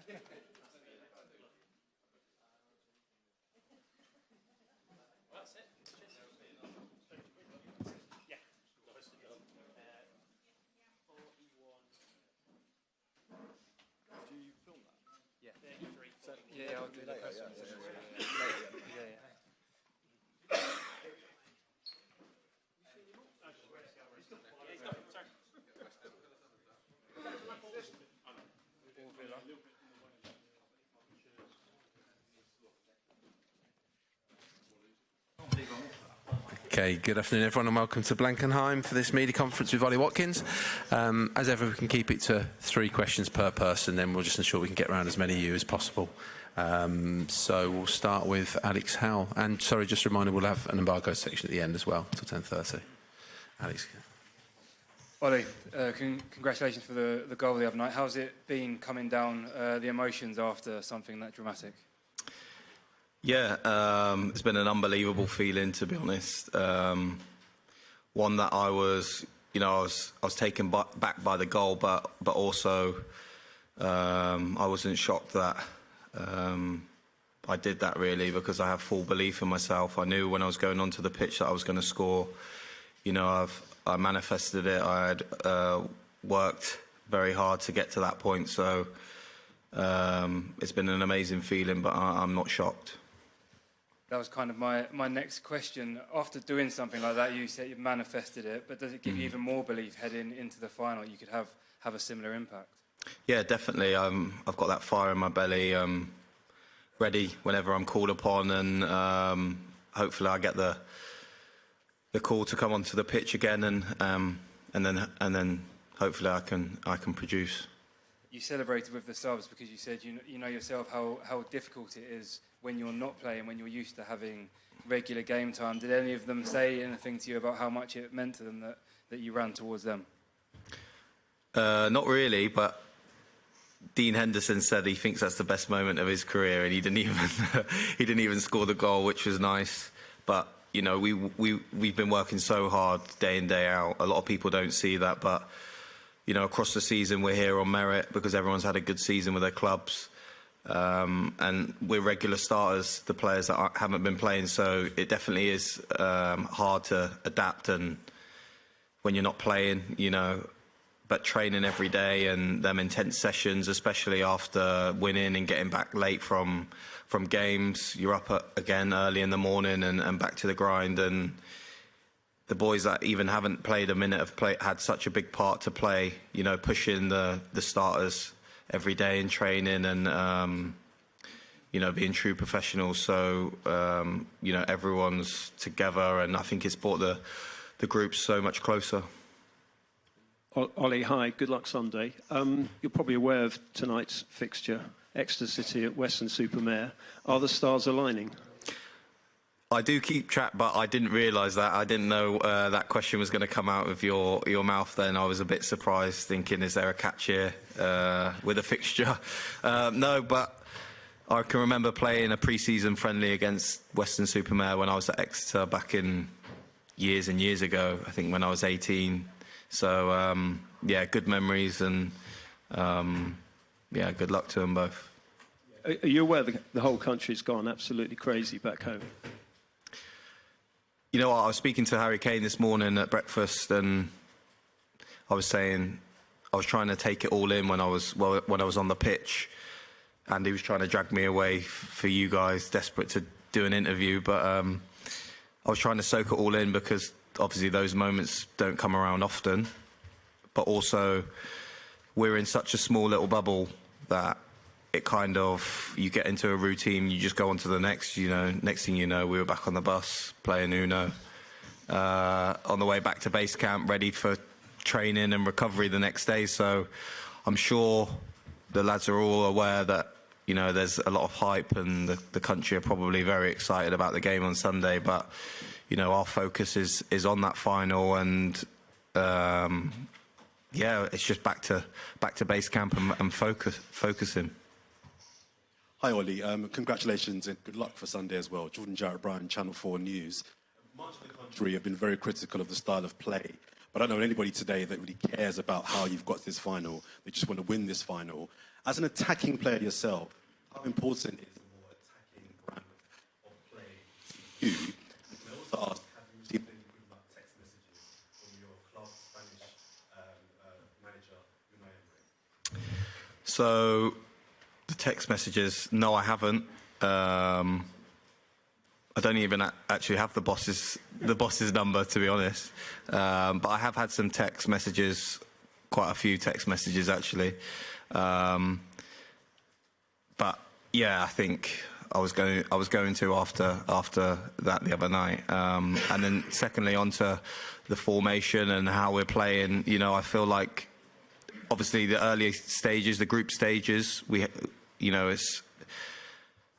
Yeah, I'll do the questions. Okay, good afternoon everyone and welcome to Blankenheim for this media conference with Ollie Watkins. As ever, we can keep it to 3 questions per person, then we'll just ensure we can get around as many of you as possible. So we'll start with Alex Howell. And sorry, just a reminder, we'll have an embargo section at the end as well, till 10:30. Alex. Ollie, congratulations for the goal the other night. How's it been coming down, the emotions after something that dramatic? Yeah, it's been an unbelievable feeling, to be honest. One that I was taken back by the goal, but also I wasn't shocked that I did that, really, because I have full belief in myself. I knew when I was going onto the pitch that I was going to score. You know, I manifested it. I had worked very hard to get to that point. So it's been an amazing feeling, but I'm not shocked. That was kind of my next question. After doing something like that, you said you manifested it, but does it give you even more belief heading into the final? You could have a similar impact. Yeah, definitely. I've got that fire in my belly, ready whenever I'm called upon, and hopefully I get the call to come onto the pitch again, and then hopefully I can produce. You celebrated with the subs because you said you know yourself how difficult it is when you're not playing, when you're used to having regular game time. Did any of them say anything to you about how much it meant to them that you ran towards them? Not really, but Dean Henderson said he thinks that's the best moment of his career, and he didn't even score the goal, which was nice. But you know, we've been working so hard day in, day out. A lot of people don't see that, but you know, across the season we're here on merit because everyone's had a good season with their clubs. And we're regular starters, the players that haven't been playing, so it definitely is hard to adapt, and when you're not playing, you know, but training every day and them intense sessions, especially after winning and getting back late from games, you're up again early in the morning and back to the grind. And the boys that even haven't played a minute have had such a big part to play, you know, pushing the starters every day in training and, you know, being true professionals. So, you know, everyone's together, and I think it's brought the group so much closer. Ollie, hi, good luck Sunday. You're probably aware of tonight's fixture, Exeter City at Weston-super-Mare. Are the stars aligning? I do keep track, but I didn't realise that. I didn't know that question was going to come out of your mouth then. I was a bit surprised, thinking, is there a catch here with a fixture? No, but I can remember playing a pre-season friendly against Weston-super-Mare when I was at Exeter back in years and years ago, I think when I was 18. So, yeah, good memories, and, yeah, good luck to them both. Are you aware the whole country's gone absolutely crazy back home? You know what, I was speaking to Harry Kane this morning at breakfast, and I was saying I was trying to take it all in when I was on the pitch, and he was trying to drag me away for you guys, desperate to do an interview, but I was trying to soak it all in because obviously those moments don't come around often, but also we're in such a small little bubble that it kind of, you get into a routine, you just go on to the next, you know, next thing you know, we were back on the bus playing Uno, on the way back to base camp, ready for training and recovery the next day. So I'm sure the lads are all aware that, you know, there's a lot of hype, and the country are probably very excited about the game on Sunday, but you know, our focus is on that final, and yeah, it's just back to base camp and focusing. Hi Ollie, congratulations and good luck for Sunday as well. Jordan Jarrett Bryan, Channel 4 News. Much of the country have been very critical of the style of play but I don't know anybody today that really cares about how you've got to this final. They just want to win this final. As an attacking player yourself, how important is the more attacking brand of play to you? And can I also ask, have you received any good luck text messages from your club Spanish manager, Unai Emery? So, the text messages, no, I haven't. I don't even actually have the boss's number, to be honest. But I have had some text messages, quite a few text messages actually. But yeah, I think I was going to after that the other night. And then secondly, onto the formation and how we're playing. You know, I feel like obviously the early stages, the group stages, we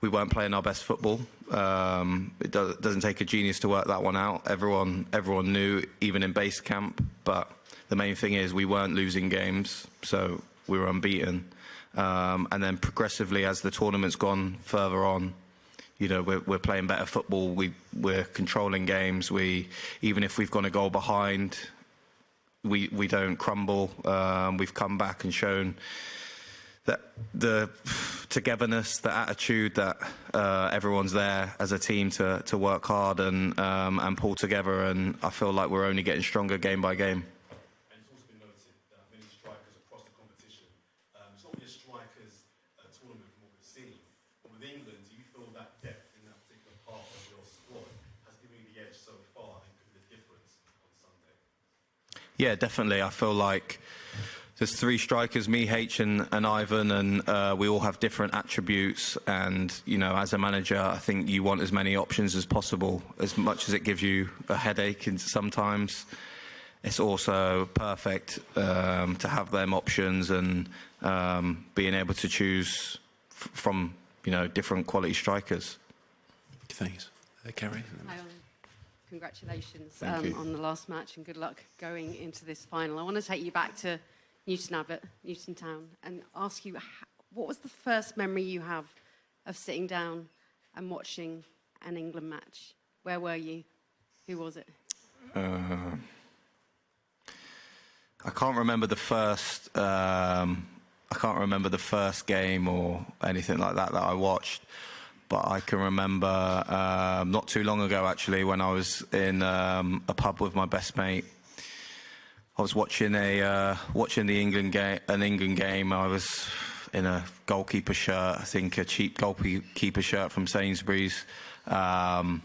weren't playing our best football. It doesn't take a genius to work that one out. Everyone knew, even in base camp. But the main thing is we weren't losing games, so we were unbeaten. And then progressively, as the tournament's gone further on, you know, we're playing better football. We're controlling games. Even if we've gone a goal behind, we don't crumble. We've come back and shown that the togetherness, the attitude that everyone's there as a team to work hard and pull together, and I feel like we're only getting stronger game by game. And it's also been noted that many strikers across the competition, it's not really a strikers tournament from what we've seen, but with England, do you feel that depth in that particular part of your squad has given you the edge so far and could be the difference on Sunday? Yeah, definitely. I feel like there's three strikers, me, H and Ivan, and we all have different attributes. And, you know, as a manager, I think you want as many options as possible. As much as it gives you a headache and sometimes, it's also perfect to have them options and being able to choose from, you know, different quality strikers. Thanks. Kerry? Hi, Ollie. Congratulations Thank you. on the last match and good luck going into this final. I want to take you back to Newton Abbot, Newton Town, and ask you, what was the first memory you have of sitting down and watching an England match? Where were you? Who was it? I can't remember the first. I can't remember the first game or anything like that I watched, but I can remember not too long ago actually when I was in a pub with my best mate. I was watching an England game. I was in a goalkeeper shirt, I think a cheap goalkeeper shirt from Sainsbury's, and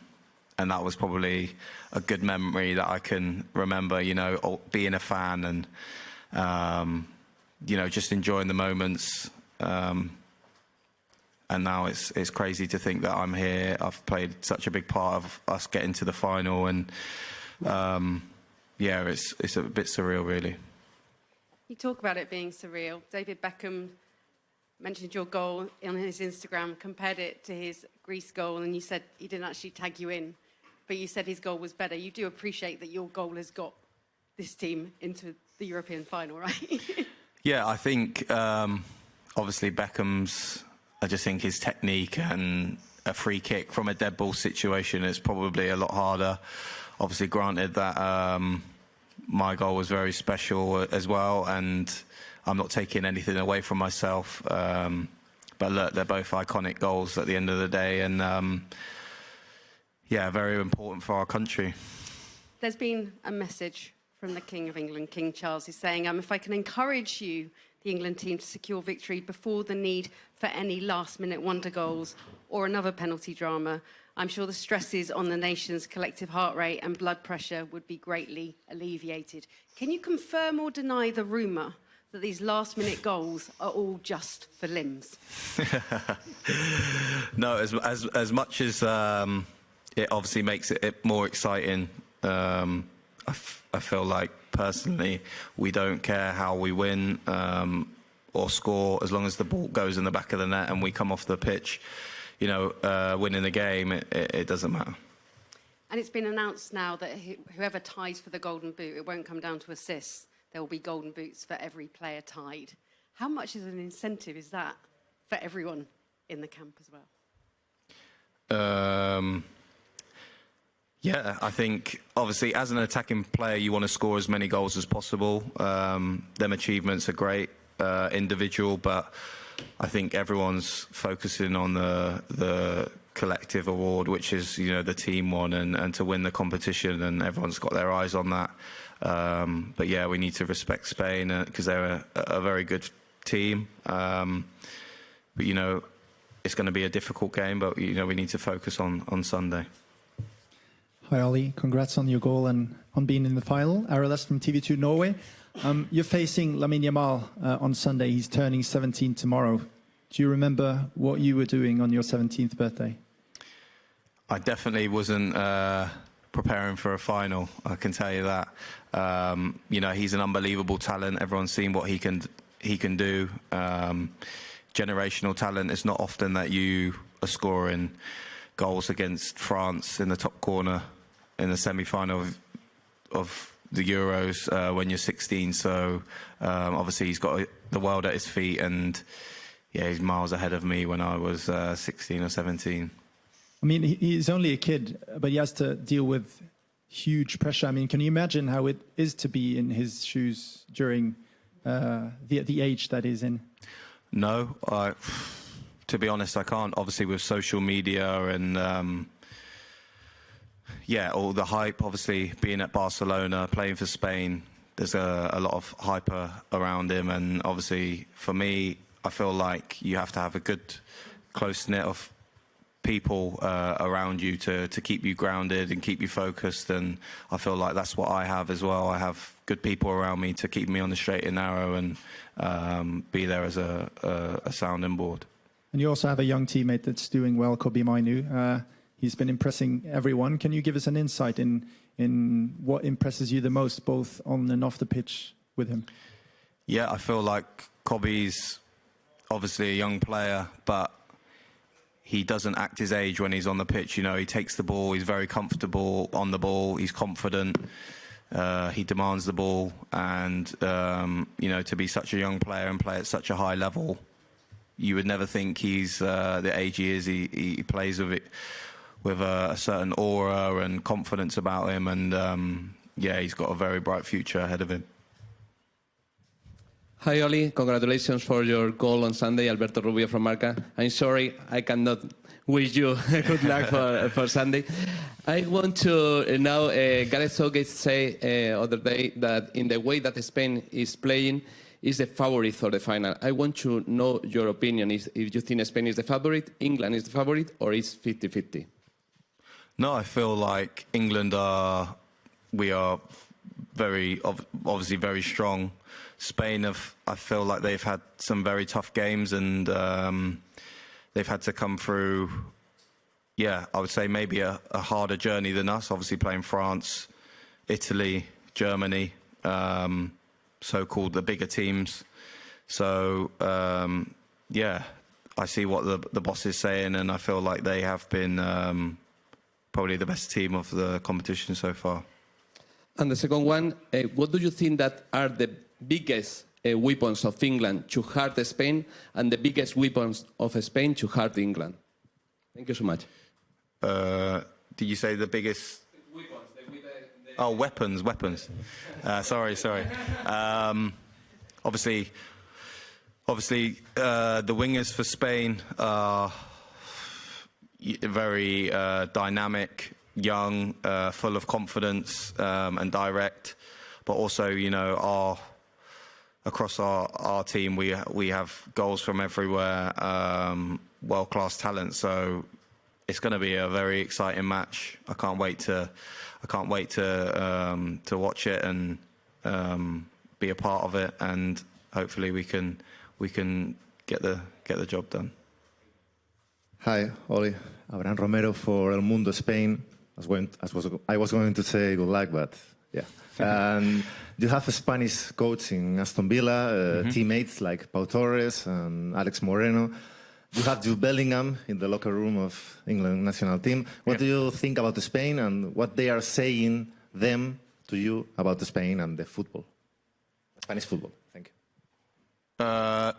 that was probably a good memory that I can remember. You know, being a fan and you know, just enjoying the moments. And now it's crazy to think that I'm here. I've played such a big part of us getting to the final, and yeah, it's a bit surreal, really. You talk about it being surreal. David Beckham mentioned your goal on his Instagram, compared it to his Greece goal, and you said he didn't actually tag you in, but you said his goal was better. You do appreciate that your goal has got this team into the European final, right? Yeah, I think obviously Beckham's. I just think his technique and a free kick from a dead ball situation is probably a lot harder. Obviously, granted that my goal was very special as well, and I'm not taking anything away from myself. But look, they're both iconic goals at the end of the day, and yeah, very important for our country. There's been a message from the King of England, King Charles, who's saying, if I can encourage you, the England team, to secure victory before the need for any last-minute wonder goals or another penalty drama, I'm sure the stresses on the nation's collective heart rate and blood pressure would be greatly alleviated. Can you confirm or deny the rumour that these last-minute goals are all just for limbs? No, as much as it obviously makes it more exciting, I feel like personally we don't care how we win or score, as long as the ball goes in the back of the net and we come off the pitch, you know, winning the game, it doesn't matter. And it's been announced now that whoever ties for the Golden Boot, it won't come down to assists. There will be Golden Boots for every player tied. How much of an incentive is that for everyone in the camp as well? Yeah, I think obviously as an attacking player you want to score as many goals as possible. Them achievements are great, individual, but I think everyone's focusing on the collective award, which is, you know, the team one, and to win the competition, and everyone's got their eyes on that. But yeah, we need to respect Spain because they're a very good team. But you know, it's going to be a difficult game, but you know, we need to focus on Sunday. Hi Ollie, congrats on your goal and on being in the final. Aris from TV2 Norway. You're facing Lamine Yamal on Sunday. He's turning 17 tomorrow. Do you remember what you were doing on your 17th birthday? I definitely wasn't preparing for a final, I can tell you that. You know, he's an unbelievable talent. Everyone's seen what he can do. Generational talent. It's not often that you are scoring goals against France in the top corner in the semi-final of the Euros when you're 16. So obviously he's got the world at his feet, and yeah, he's miles ahead of me when I was 16 or 17. I mean, he's only a kid, but he has to deal with huge pressure. I mean, can you imagine how it is to be in his shoes during the age that he's in? No, to be honest, I can't. Obviously, with social media and yeah, all the hype. Obviously, being at Barcelona, playing for Spain, there's a lot of hype around him. And obviously, for me, I feel like you have to have a good close knit of people around you to keep you grounded and keep you focused. And I feel like that's what I have as well. I have good people around me to keep me on the straight and narrow and be there as a sounding board. And you also have a young teammate that's doing well, Kobe Mainu. He's been impressing everyone. Can you give us an insight in what impresses you the most, both on and off the pitch with him? Yeah, I feel like Kobe's obviously a young player, but he doesn't act his age when he's on the pitch. You know, he takes the ball, he's very comfortable on the ball, he's confident, he demands the ball, and you know, to be such a young player and play at such a high level, you would never think he's the age he is. He plays with it with a certain aura and confidence about him, and yeah, he's got a very bright future ahead of him. Hi Ollie, congratulations for your goal on Sunday, Alberto Rubio from Marca. I'm sorry I cannot wish you good luck for Sunday. I want to now, Gareth Southgate say other day that in the way that Spain is playing is the favorite for the final. I want to know your opinion, if you think Spain is the favorite, England is the favorite, or is 50-50? No, I feel like England we are obviously very strong. Spain I feel like they've had some very tough games, and they've had to come through, yeah, I would say maybe a harder journey than us, obviously playing France, Italy, Germany, so-called the bigger teams. So, yeah, I see what the boss is saying, and I feel like they have been probably the best team of the competition so far. And the second one, what do you think that are the biggest weapons of England to hurt Spain and the biggest weapons of Spain to hurt England? Thank you so much. Did you say the biggest? Oh, weapons. Sorry. Obviously, the wingers for Spain are very dynamic, young, full of confidence and direct. But also, you know, across our team, we have goals from everywhere, world-class talent. So it's going to be a very exciting match. I can't wait to watch it and be a part of it, and hopefully we can get the job done. Hi, Ollie. Abraham Romero for El Mundo Spain. I was going to say good luck, but yeah. And you have a Spanish coach in Aston Villa, teammates like Pau Torres and Alex Moreno. You have Jude Bellingham in the locker room of England national team. What do you think about Spain and what they are saying to you about Spain and the football, Spanish football? Thank you.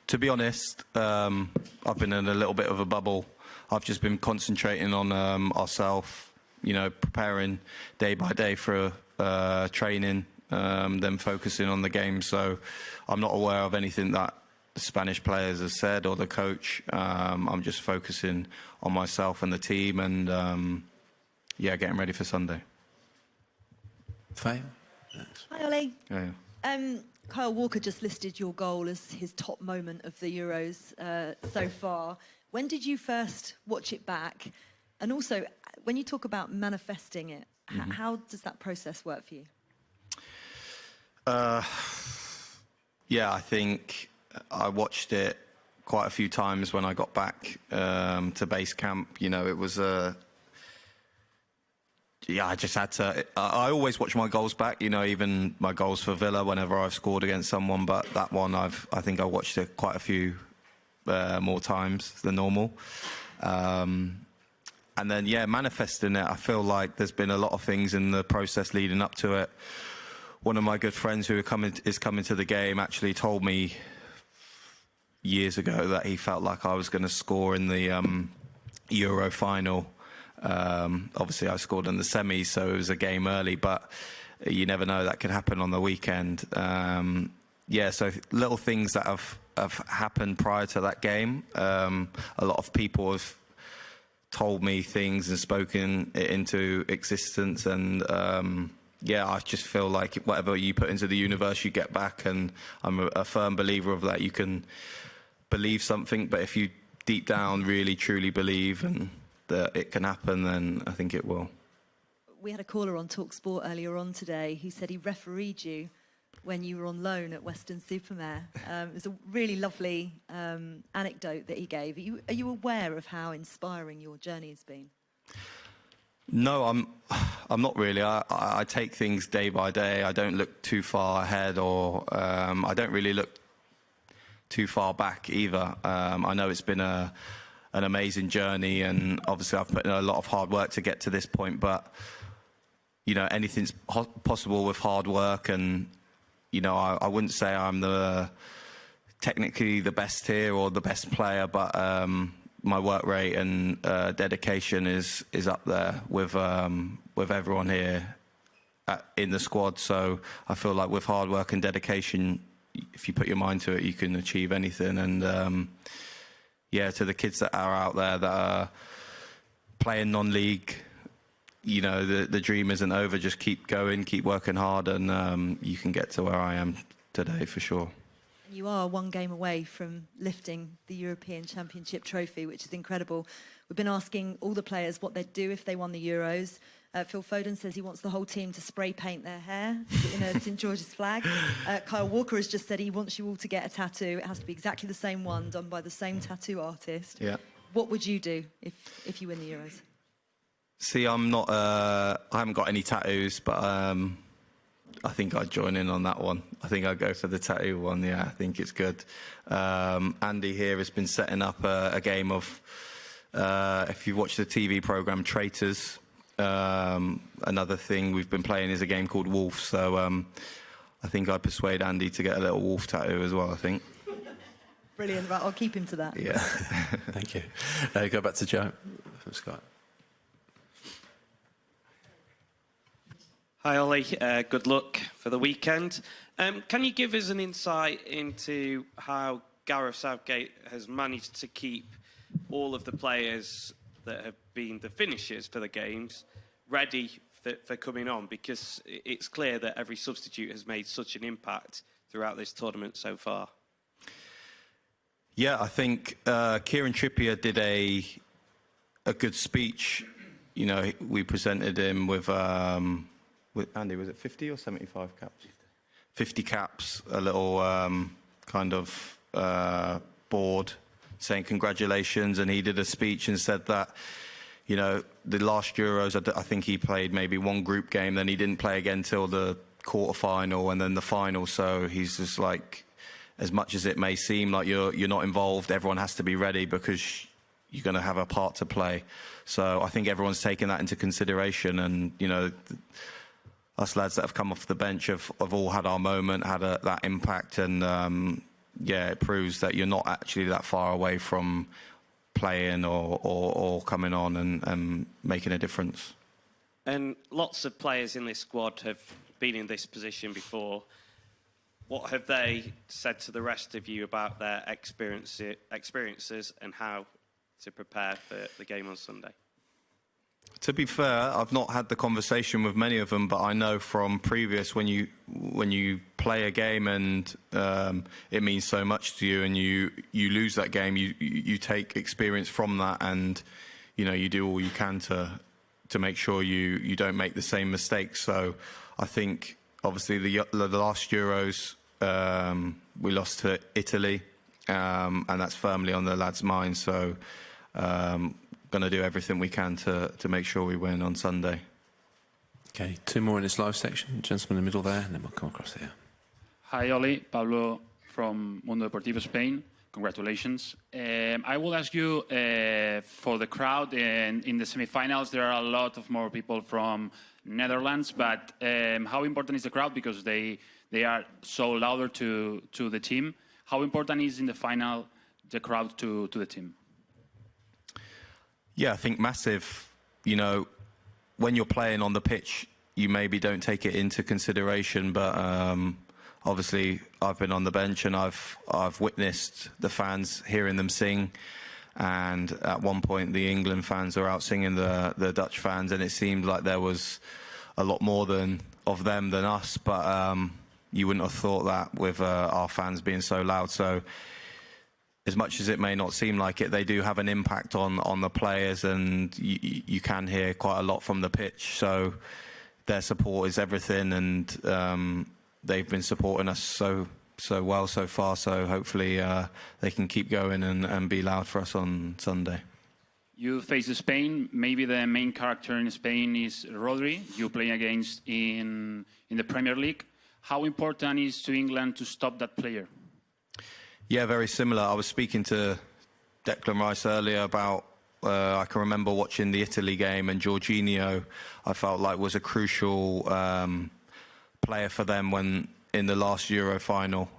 To be honest, I've been in a little bit of a bubble. I've just been concentrating on ourselves, preparing day by day for training, then focusing on the game. So I'm not aware of anything that the Spanish players have said or the coach. I'm just focusing on myself and the team and, getting ready for Sunday. Faye? Hi, Ollie. Yeah. Kyle Walker just listed your goal as his top moment of the Euros so far. When did you first watch it back? And also, when you talk about manifesting it, how does that process work for you? I think I watched it quite a few times when I got back to base camp. It was I just had to. I always watch my goals back. Even my goals for Villa whenever I've scored against someone. But that one, I think I watched it quite a few more times than normal. And then manifesting it. I feel like there's been a lot of things in the process leading up to it. One of my good friends who is coming to the game actually told me years ago that he felt like I was going to score in the Euro final. Obviously, I scored in the semis, so it was a game early, but you never know, that could happen on the weekend. So little things that have happened prior to that game. A lot of people have told me things and spoken it into existence, and I just feel like whatever you put into the universe, you get back, and I'm a firm believer of that. You can believe something, but if you deep down really truly believe and that it can happen, then I think it will. We had a caller on TalkSport earlier on today who said he refereed you when you were on loan at Weston-super-Mare. It was a really lovely anecdote that he gave. Are you aware of how inspiring your journey has been? No, I'm not really. I take things day by day. I don't look too far ahead, or I don't really look too far back either. I know it's been an amazing journey, and obviously I've put in a lot of hard work to get to this point, but anything's possible with hard work, and I wouldn't say I'm technically the best here or the best player, but my work rate and dedication is up there with everyone here in the squad. So I feel like with hard work and dedication, if you put your mind to it, you can achieve anything. And to the kids that are out there that are playing non-league, the dream isn't over. Just keep going, keep working hard, and you can get to where I am today for sure. You are one game away from lifting the European Championship trophy, which is incredible. We've been asking all the players what they'd do if they won the Euros. Phil Foden says he wants the whole team to spray paint their hair in a St George's flag. Kyle Walker has just said he wants you all to get a tattoo. It has to be exactly the same one, done by the same tattoo artist. Yeah. What would you do if you win the Euros? See, I'm not. I haven't got any tattoos, but I think I'd join in on that one. I think I'd go for the tattoo one. Yeah, I think it's good. Andy here has been setting up a game of. If you watch the TV program Traitors. Another thing we've been playing is a game called Wolf, so I think I'd persuade Andy to get a little wolf tattoo as well, I think. Brilliant, right, I'll keep him to that. Yeah. Thank you. Go back to Joe from Scott. Hi, Ollie. Good luck for the weekend. Can you give us an insight into how Gareth Southgate has managed to keep all of the players that have been the finishers for the games ready for coming on? Because it's clear that every substitute has made such an impact throughout this tournament so far. Yeah, I think Kieran Trippier did a good speech. We presented him with Andy, was it 50 or 75 caps? 50 caps, a little kind of board saying congratulations, and he did a speech and said that, the last Euros, I think he played maybe one group game, then he didn't play again till the quarter-final and then the final, so he's just like, as much as it may seem like you're not involved, everyone has to be ready because you're going to have a part to play. So I think everyone's taken that into consideration, and, us lads that have come off the bench have all had our moment, had that impact, and it proves that you're not actually that far away from playing or coming on and making a difference. And lots of players in this squad have been in this position before. What have they said to the rest of you about their experiences and how to prepare for the game on Sunday? To be fair, I've not had the conversation with many of them, but I know from previous when you play a game and it means so much to you, and you lose that game, you take experience from that, and you do all you can to make sure you don't make the same mistakes. So I think obviously the last Euros we lost to Italy, and that's firmly on the lads' minds. So. Going to do everything we can to make sure we win on Sunday. Okay, two more in this live section. Gentleman in the middle there, and then we'll come across here. Hi, Ollie. Pablo from Mundo Deportivo Spain. Congratulations. I will ask you for the crowd. In the semi-finals, there are a lot of more people from Netherlands, but how important is the crowd? Because they are so louder to the team. How important is in the final the crowd to the team? Yeah, I think massive. When you're playing on the pitch, you maybe don't take it into consideration, but obviously I've been on the bench and I've witnessed the fans, hearing them sing, and at one point the England fans were out singing the Dutch fans, and it seemed like there was a lot more of them than us, but you wouldn't have thought that with our fans being so loud. So as much as it may not seem like it, they do have an impact on the players, and you can hear quite a lot from the pitch. So their support is everything, and they've been supporting us so well so far. So hopefully they can keep going and be loud for us on Sunday. You face Spain. Maybe the main character in Spain is Rodri. You play against in the Premier League. How important is to England to stop that player? Yeah, very similar. I was speaking to Declan Rice earlier about, I can remember watching the Italy game, and Jorginho, I felt like was a crucial player for them when in the last Euro final.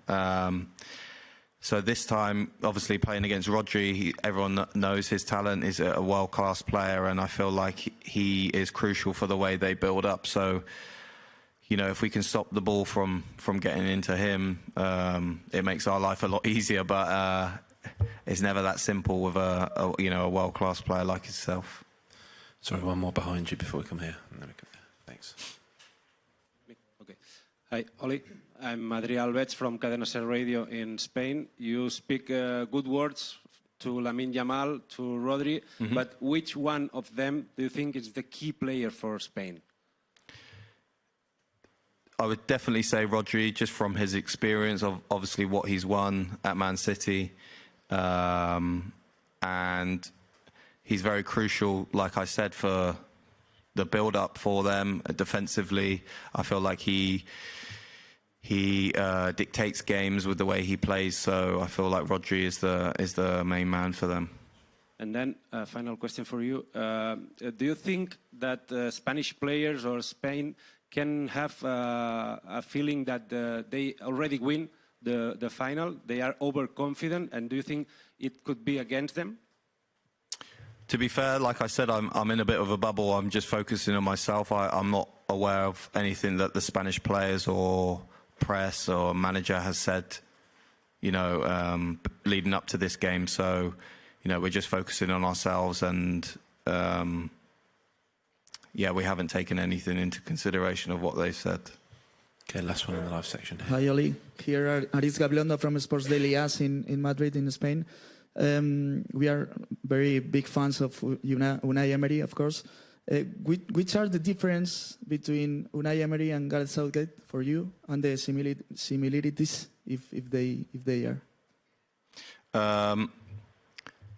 So this time, obviously playing against Rodri, everyone knows his talent. He's a world-class player, and I feel like he is crucial for the way they build up. So if we can stop the ball from getting into him, it makes our life a lot easier. But it's never that simple with a world-class player like himself. Sorry, one more behind you before we come here. And then we come there. Thanks. Okay. Hi, Ollie. I'm Adrià Alves from Cadena Ser Radio in Spain. You speak good words to Lamine Yamal, to Rodri, but which one of them do you think is the key player for Spain? I would definitely say Rodri, just from his experience of obviously what he's won at Man City. And he's very crucial, like I said, for the build-up for them defensively. I feel like he dictates games with the way he plays, so I feel like Rodri is the main man for them. And then a final question for you. Do you think that Spanish players or Spain can have a feeling that they already win the final? They are overconfident, and do you think it could be against them? To be fair, like I said, I'm in a bit of a bubble. I'm just focusing on myself. I'm not aware of anything that the Spanish players or press or manager has said, leading up to this game. So, we're just focusing on ourselves, and we haven't taken anything into consideration of what they said. Okay, last one in the live section. Hi, Ollie. Here are Aris from Sports Daily As in Madrid, in Spain. We are very big fans of Unai Emery, of course. Which are the difference between Unai Emery and Gareth Southgate for you, and the similarities, if they are?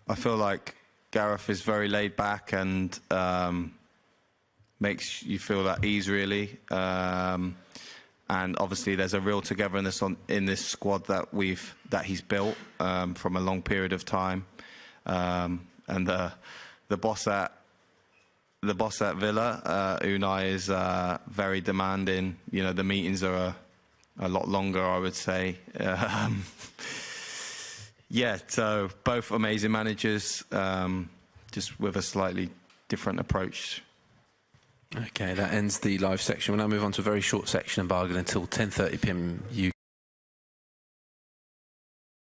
I feel like Gareth is very laid back and makes you feel at ease, really. And obviously, there's a real togetherness in this squad that he's built from a long period of time. And the boss at Villa, Unai, is very demanding. The meetings are a lot longer, I would say. So both amazing managers, just with a slightly different approach. Okay, that ends the live section. We'll now move on to a very short section and bargain until 10:30 p.m.